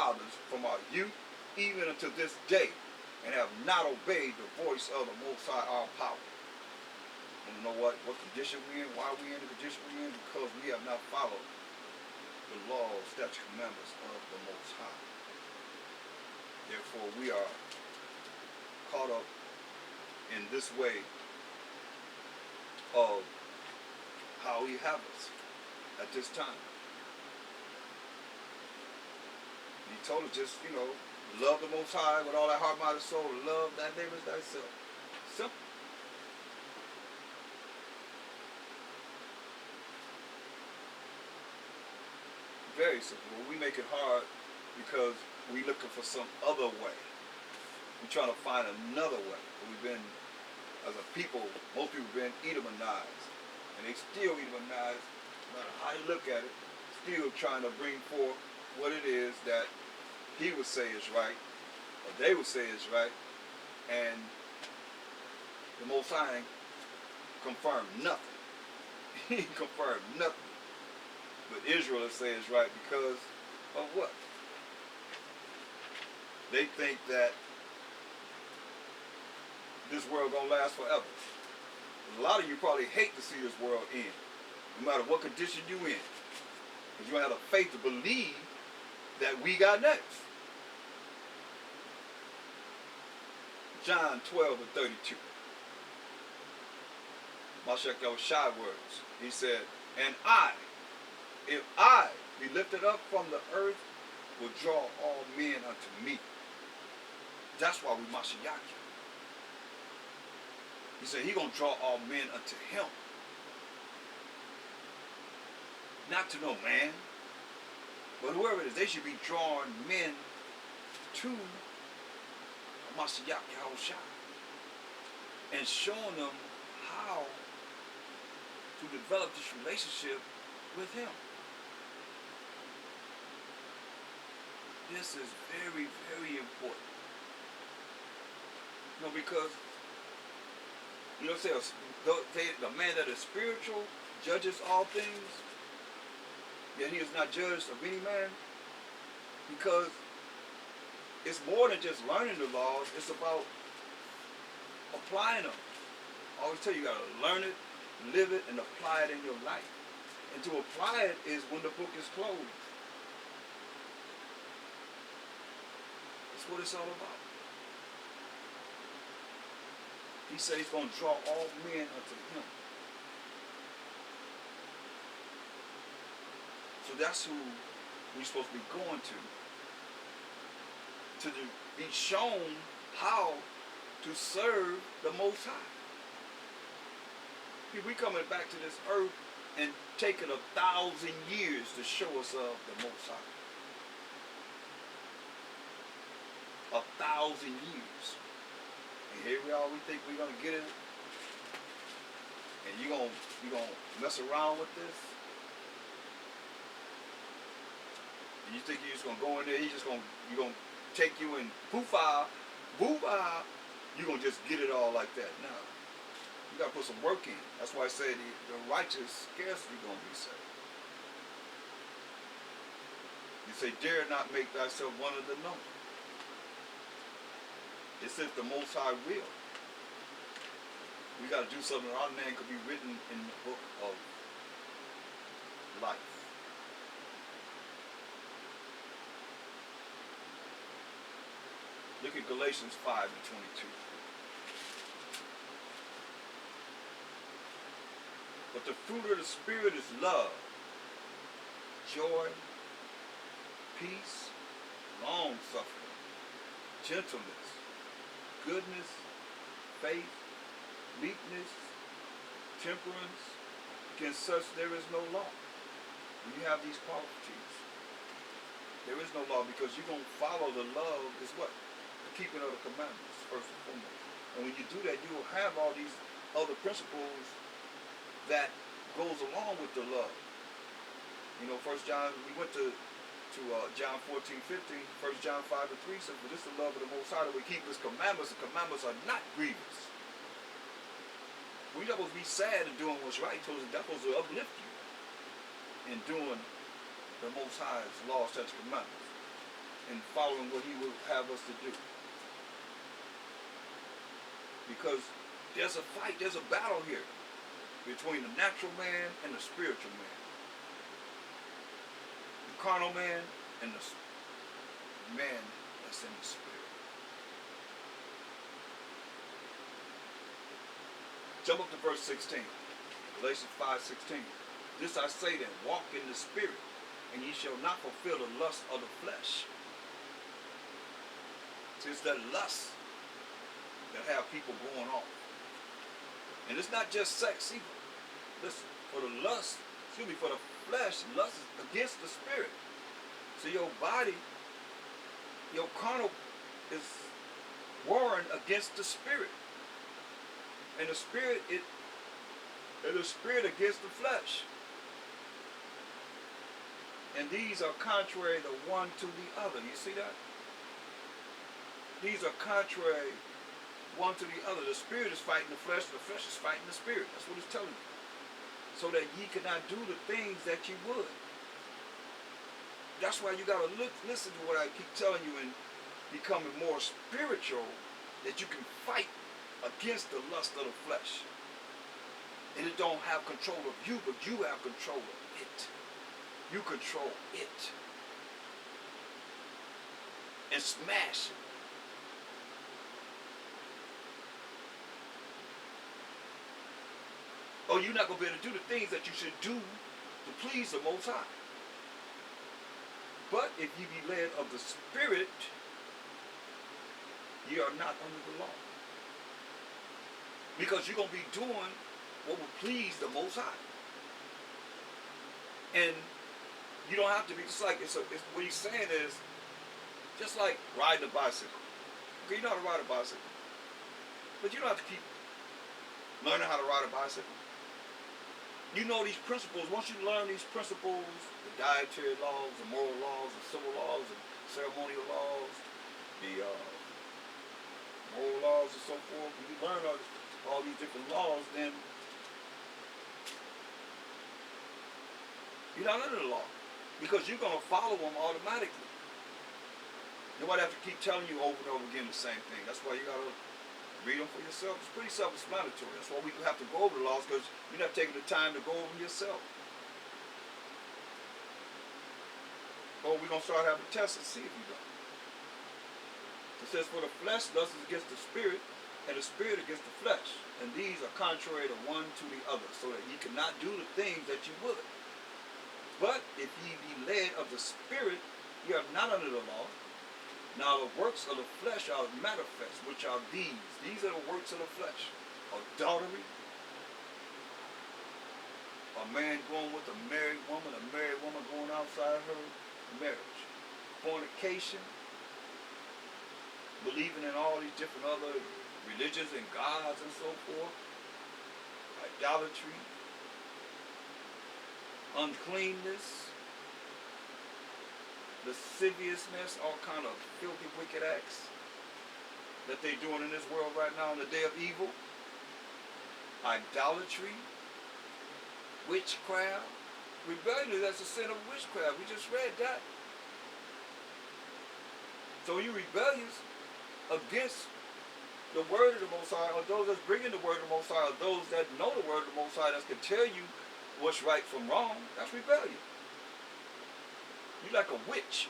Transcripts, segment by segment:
fathers from our youth even unto this day, and have not obeyed the voice of the Most High, our power. And you know what condition we in? Why we in the condition we in? Because we have not followed the laws, statutes, commandments of the Most High. Therefore, we are caught up in this way of how He have us at this time. He told us just, love the Most High with all thy heart, mind, and soul. Love thy neighbor as thyself. Simple. Very simple. But we make it hard because we looking for some other way. We're trying to find another way. We've been, as a people, most people have been Edomanized. And they still Edomanized, no matter how you look at it, still trying to bring forth what it is that he would say is right, or they would say is right, and the Most High confirmed nothing. He confirmed nothing. But Israel will say is right because of what? They think that this world gonna last forever. A lot of you probably hate to see this world end, no matter what condition you in. Because you don't have the faith to believe that we got next. John 12:32. Mashak Shai words. He said, and if I be lifted up from the earth, will draw all men unto me. That's why we Mashiach. He said he gonna draw all men unto him. Not to no man, but whoever it is, they should be drawing men to Mashiach Yahushua and showing them how to develop this relationship with him. This is very, very important. Because the man that is spiritual judges all things, yet he is not judged of any man, because it's more than just learning the laws, it's about applying them. I always tell you, you got to learn it, live it, and apply it in your life. And to apply it is when the book is closed. That's what it's all about. He said he's going to draw all men unto him. So that's who we're supposed to be going to be shown how to serve the Most High. We coming back to this earth and taking 1,000 years to show us of the Most High. 1,000 years. And here we are, we think we're going to get it. And you're gonna mess around with this. And you think you're just going to go in there, you're going to take you and poof-ah, boo-ah, you're going to just get it all like that. No. You got to put some work in. That's why I say the righteous scarcely going to be saved. You say, dare not make thyself one of the known. It says the Most High will. We got to do something. Our name could be written in the book of life. Look at Galatians 5:22. But the fruit of the Spirit is love, joy, peace, long-suffering, gentleness, goodness, faith, meekness, temperance. Against such there is no law. When you have these qualities, there is no law, because you're going to follow the love is what? The keeping of the commandments, first and foremost. And when you do that, you will have all these other principles that goes along with the love. First John, we went to John 14:15, 1 John 5:3 says, "For this is the love of the Most High, that we keep His commandments. The commandments are not grievous." We're not supposed to be sad in doing what's right. That's supposed to uplift you in doing the Most High's law, statutes, commandments, and and following what he would have us to do. Because there's a fight, there's a battle here between the natural man and the spiritual man. The carnal man and the man that's in the spirit. Jump up to verse 16. Galatians 5:16. This I say then, walk in the spirit, and ye shall not fulfill the lust of the flesh. It's that lust that have people going off. And it's not just sex either. Listen, for the lust, for the flesh, lust is against the spirit. So your body, your carnal is warring against the spirit. And the spirit against the flesh. And these are contrary the one to the other. You see that? These are contrary one to the other. The spirit is fighting the flesh is fighting the spirit. That's what it's telling you. So that ye cannot do the things that ye would. That's why you got to listen to what I keep telling you and becoming more spiritual, that you can fight against the lust of the flesh. And it don't have control of you, but you have control of it. You control it. And smash it. Or you're not going to be able to do the things that you should do to please the Most High. But if you be led of the Spirit, you are not under the law. Because you're going to be doing what will please the Most High. And you don't have to be, just like, what he's saying is, just like riding a bicycle. Okay, you know how to ride a bicycle. But you don't have to keep learning how to ride a bicycle. You know these principles. Once you learn these principles, the dietary laws, the moral laws, the civil laws, the ceremonial laws, the moral laws and so forth, when you learn all these different laws, then you're not under the law. Because you're going to follow them automatically. Nobody have to keep telling you over and over again the same thing. That's why you got to read them for yourself. It's pretty self-explanatory. That's why we have to go over the laws, because you're not taking the time to go over them yourself. Or we're going to start having tests and see if you don't. It says, for the flesh lusts against the spirit, and the spirit against the flesh. And these are contrary the one to the other, so that ye cannot do the things that you would. But if ye be led of the Spirit, ye are not under the law. Now the works of the flesh are manifest, which are these. These are the works of the flesh. Adultery. A man going with a married woman going outside her marriage. Fornication. Believing in all these different other religions and gods and so forth. Idolatry. Uncleanness, lasciviousness, all kind of filthy, wicked acts that they're doing in this world right now in the day of evil. Idolatry, witchcraft, rebellion, that's a sin of witchcraft. We just read that. So you rebellious against the word of the Most High, or those that's bringing the word of the Most High, or those that know the word of the Most High, that can tell you what's right from wrong, that's rebellion. You like a witch.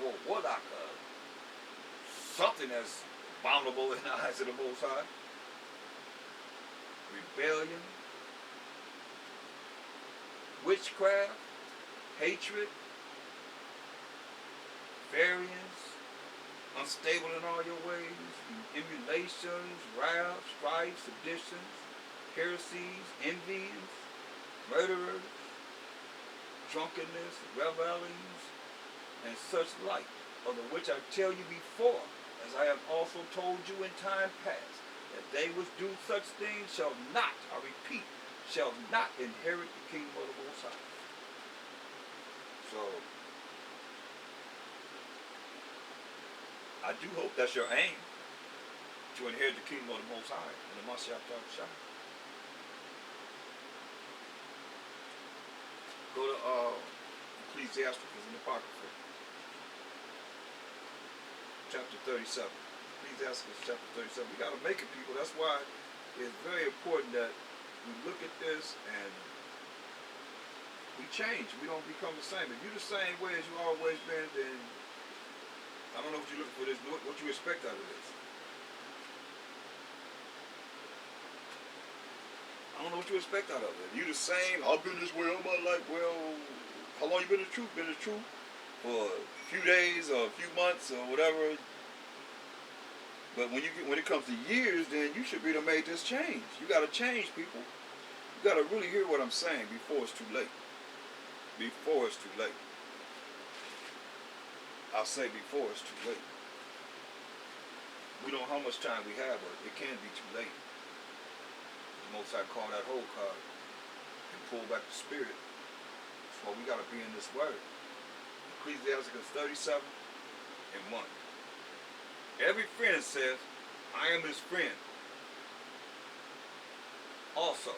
Or like something that's abominable in the eyes of the Most High. Rebellion. Witchcraft. Hatred. Variance. Unstable in all your ways. Emulations. Wrath. Strife. Seditions. Heresies. Envyings. Murderers, drunkenness, revelings, and such like, of the which I tell you before, as I have also told you in time past, that they which do such things shall not, I repeat, shall not inherit the kingdom of the Most High. So, I do hope that's your aim, to inherit the kingdom of the Most High in the Mashiach Shah. Go to Ecclesiastes in the Apocrypha. chapter 37. Ecclesiastes chapter 37. We got to make it, people. That's why it's very important that we look at this and we change. We don't become the same. If you're the same way as you always been, then I don't know what you're looking for this. What you expect out of this. I don't know what you expect out of it. You the same. I've been this way all my life. Well, how long you been the truth? Been the truth for a few days or a few months or whatever. But when it comes to years, then you should be to make this change. You got to change, people. You got to really hear what I'm saying before it's too late. Before it's too late. I'll say before it's too late. We don't know how much time we have, but it can be too late. The Most High call that whole card and pull back the spirit. That's why we got to be in this word. Ecclesiastes 37 and 1. Every friend says, I am his friend. Also,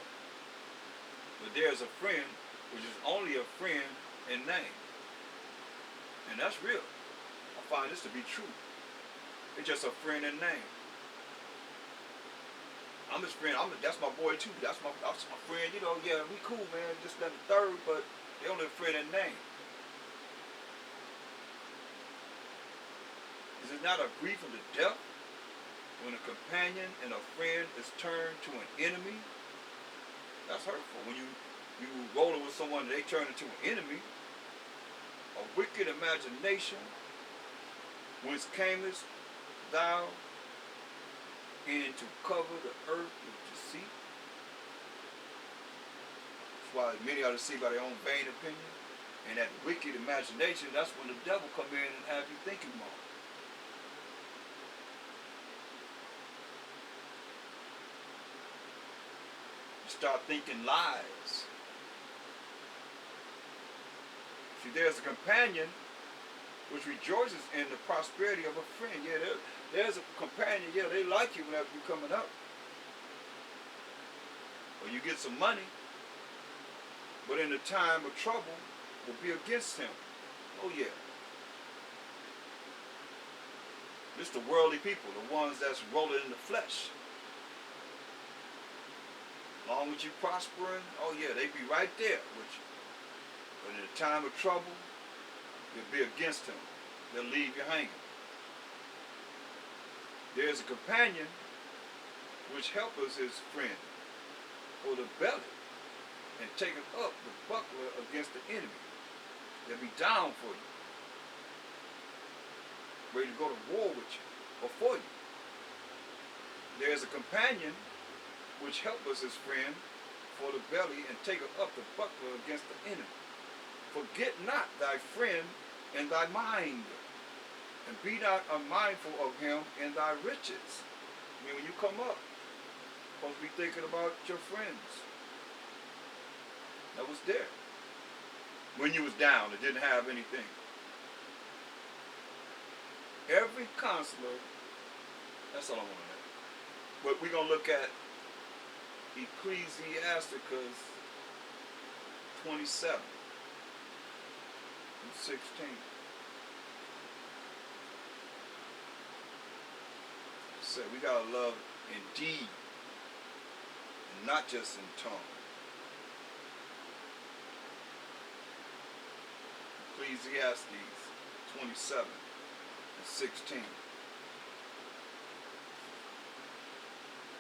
but there's a friend which is only a friend in name. And that's real. I find this to be true. It's just a friend in name. I'm his friend. That's my boy too. That's my friend. You know, yeah, we cool, man. Just that the third, but they only a friend in name. Is it not a grief unto death when a companion and a friend is turned to an enemy? That's hurtful. When you rolling with someone and they turn into an enemy, a wicked imagination, whence camest thou in to cover the earth with deceit? That's why many are deceived by their own vain opinion. And that wicked imagination, that's when the devil come in and have you thinking more. You start thinking lies. See, there's a companion which rejoices in the prosperity of a friend. Yeah, there's a companion. Yeah, they like you whenever you're coming up. Or you get some money. But in the time of trouble, will be against him. Oh, yeah. It's the worldly people, the ones that's rolling in the flesh. Long as you prospering, oh, yeah, they be right there with you. But in the time of trouble, you'll be against him. They'll leave you hanging. There's a companion which helpeth his friend for the belly and taketh up the buckler against the enemy. They'll be down for you. Ready to go to war with you or for you. There's a companion which helpeth his friend for the belly and taketh up the buckler against the enemy. Forget not thy friend in thy mind, and be not unmindful of him in thy riches. I mean, when you come up, you're supposed to be thinking about your friends that was there when you was down and didn't have anything. Every counselor, that's all I want to know. But we're going to look at Ecclesiastes 27 and 16. So we got to love in deed and not just in tongue. Ecclesiastes 27 and 16.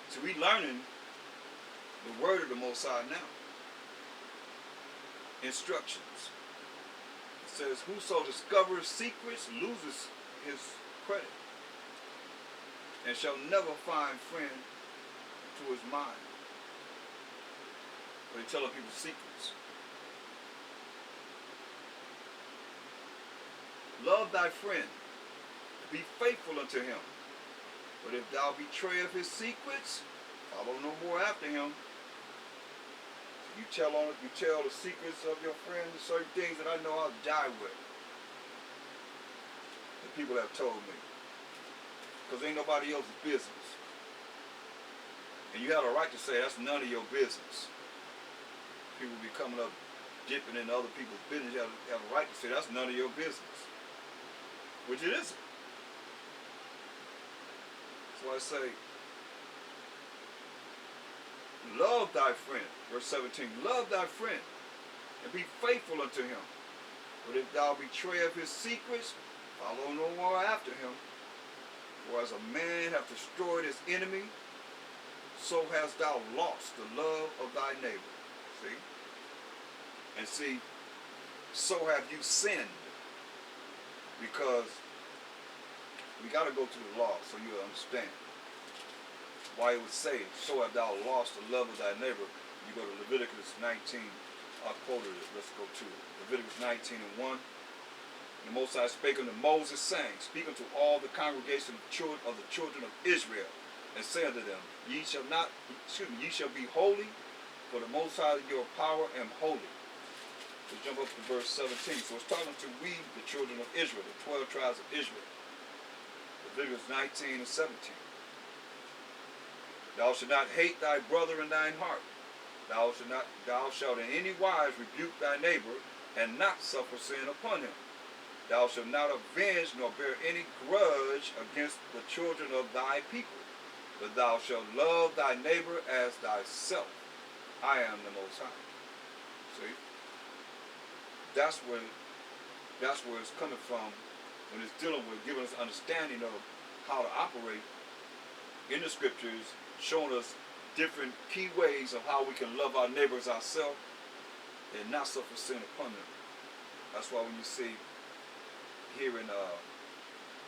So we learning the word of the Most High now. Instructions. It says, whoso discovers secrets loses his credit, and shall never find friend to his mind. But he's telling people secrets. Love thy friend, be faithful unto him. But if thou betray of his secrets, follow no more after him. You tell the secrets of your friends, certain things that I know I'll die with. The people have told me. Because ain't nobody else's business. And you have a right to say that's none of your business. People be coming up, dipping into other people's business. You have a right to say that's none of your business. Which it isn't. So I say, love thy friend. Verse 17, love thy friend and be faithful unto him. But if thou betray of his secrets, follow no more after him. For as a man hath destroyed his enemy, so hast thou lost the love of thy neighbor. See? And see, so have you sinned. Because we got to go to the law so you'll understand why it would say, so have thou lost the love of thy neighbor. You go to Leviticus 19. I quoted it. Let's go to it. Leviticus 19 and 1. And the Most High spake unto Moses, saying, speak unto all the congregation of the children of Israel, and say unto them, ye shall be holy, for the Most High your power am holy. Let's jump up to verse 17. So it's talking to we, the children of Israel, the 12 tribes of Israel. Leviticus 19 and 17. Thou shalt not hate thy brother in thine heart. Thou shalt in any wise rebuke thy neighbor, and not suffer sin upon him. Thou shalt not avenge nor bear any grudge against the children of thy people, but thou shalt love thy neighbor as thyself. I am the Most High. See? That's where it's coming from when it's dealing with giving us understanding of how to operate in the scriptures, showing us different key ways of how we can love our neighbors ourselves and not suffer sin upon them. That's why when you see here in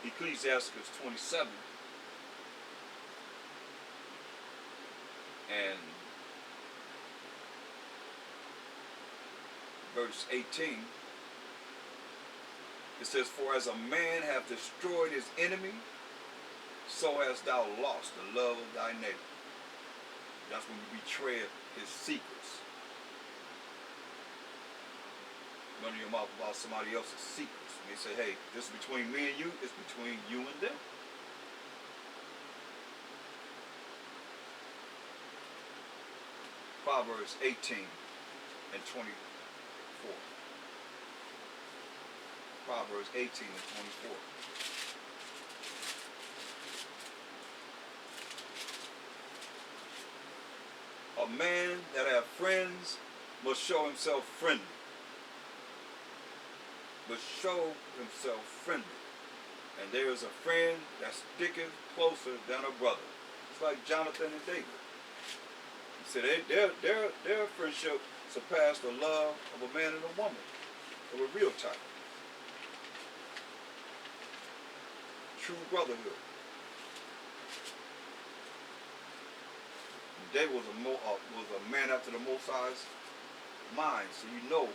Ecclesiastes 27 and verse 18, it says, for as a man hath destroyed his enemy, so hast thou lost the love of thy neighbor. That's when you betray his secrets. Running your mouth about somebody else's secrets. And they say, hey, this is between me and you, it's between you and them. Proverbs 18 and 24. Proverbs 18 and 24. A man that hath friends must show himself friendly. But show himself friendly. And there is a friend that sticketh closer than a brother. It's like Jonathan and David. He said their friendship surpassed the love of a man and a woman of a real type. True brotherhood. David was a man after the Most High's mind, so you know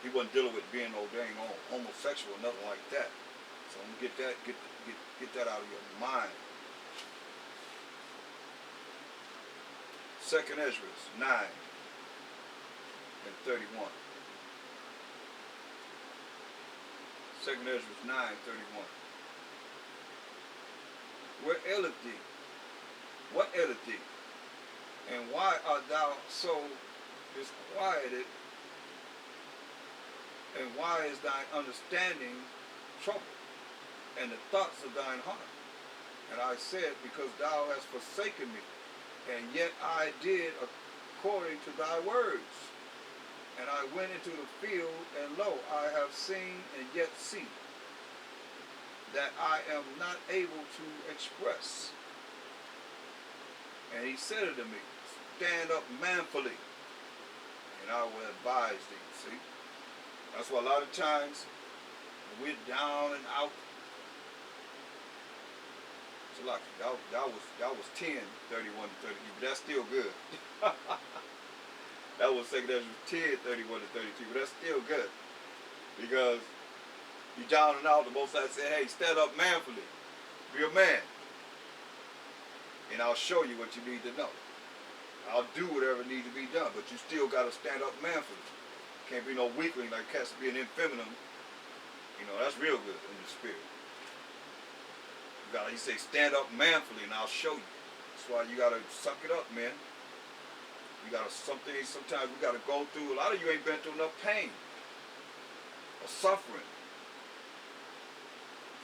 he wasn't dealing with being no dang homosexual or nothing like that. So I'm gonna get that out of your mind. 2nd Ezra 9 and 31. 2nd Ezra 9:31. Where aileth thee? What aileth thee? And why art thou so disquieted? And why is thine understanding troubled, and the thoughts of thine heart? And I said, because thou hast forsaken me, and yet I did according to thy words. And I went into the field, and lo, I have seen and yet see, that I am not able to express. And he said unto me, stand up manfully, and I will advise thee. See? That's why a lot of times when we're down and out. So like that was 10, 31 to 32, but that's still good. That was 2nd Ezra 10, 31 to 32, but that's still good. Because you're down and out, the Most High said, hey, stand up manfully. Be a man. And I'll show you what you need to know. I'll do whatever needs to be done, but you still got to stand up manfully. Can't be no weakling like cats being infeminine. You know, that's real good in the spirit. He say, stand up manfully, and I'll show you. That's why you got to suck it up, man. You got to, sometimes we got to go through, a lot of you ain't been through enough pain or suffering.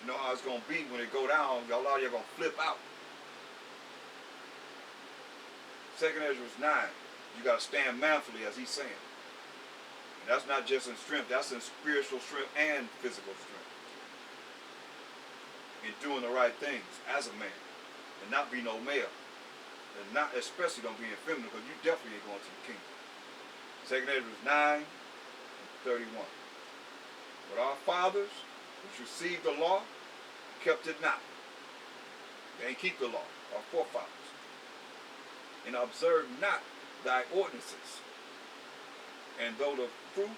You know how it's going to be when it go down, a lot of you are going to flip out. 2 Ezra 9, you got to stand manfully as he's saying. And that's not just in strength, that's in spiritual strength and physical strength. In doing the right things as a man. And not be no male. And not especially don't be effeminate, because you definitely ain't going to the kingdom. 2 Ezra 9 and 31. But our fathers, which received the law, kept it not. They ain't keep the law, our forefathers. And observed not thy ordinances. And though the fruit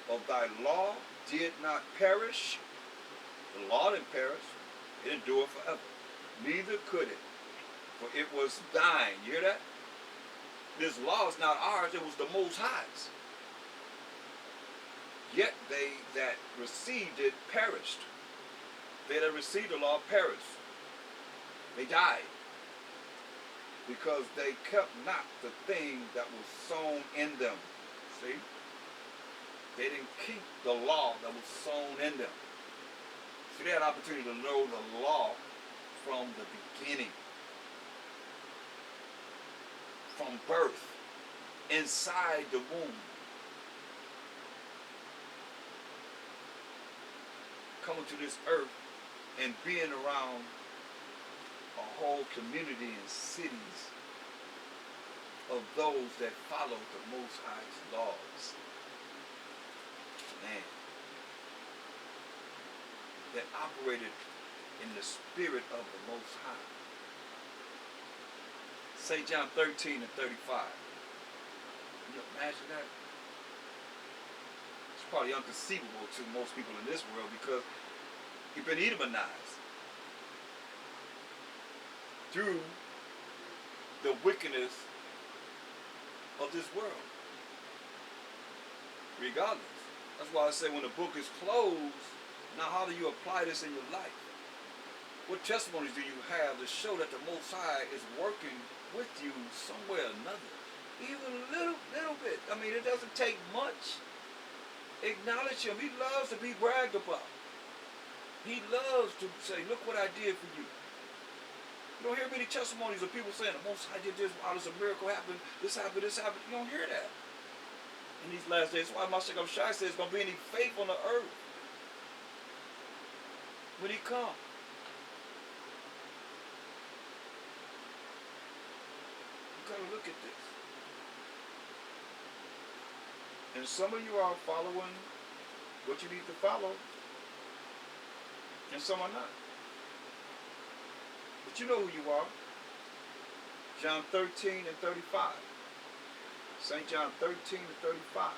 of thy law did not perish, the law didn't perish, it endured forever. Neither could it, for it was thine. You hear that? This law is not ours, it was the Most High's. Yet they that received it perished. They that received the law perished. They died. Because they kept not the thing that was sown in them. See? They didn't keep the law that was sown in them. See, they had an opportunity to know the law from the beginning. From birth. Inside the womb. Coming to this earth and being around a whole community and cities of those that follow the Most High's laws. Man. That operated in the spirit of the Most High. St. John 13 and 35. Can you imagine that? It's probably inconceivable to most people in this world because you've been Edomanized through the wickedness of this world. Regardless. That's why I say when the book is closed, now how do you apply this in your life? What testimonies do you have to show that the Most High is working with you somewhere or another? Even a little bit. I mean, it doesn't take much. Acknowledge him. He loves to be bragged about. He loves to say, look what I did for you. You don't hear many testimonies of people saying, the Most High did this, wow, there's a miracle happened, this happened, this happened. You don't hear that in these last days. That's why Mashiach Shai says there's going to be any faith on the earth when he comes. You got to look at this. And some of you are following what you need to follow, and some are not. But you know who you are. John 13 and 35. St. John 13 and 35.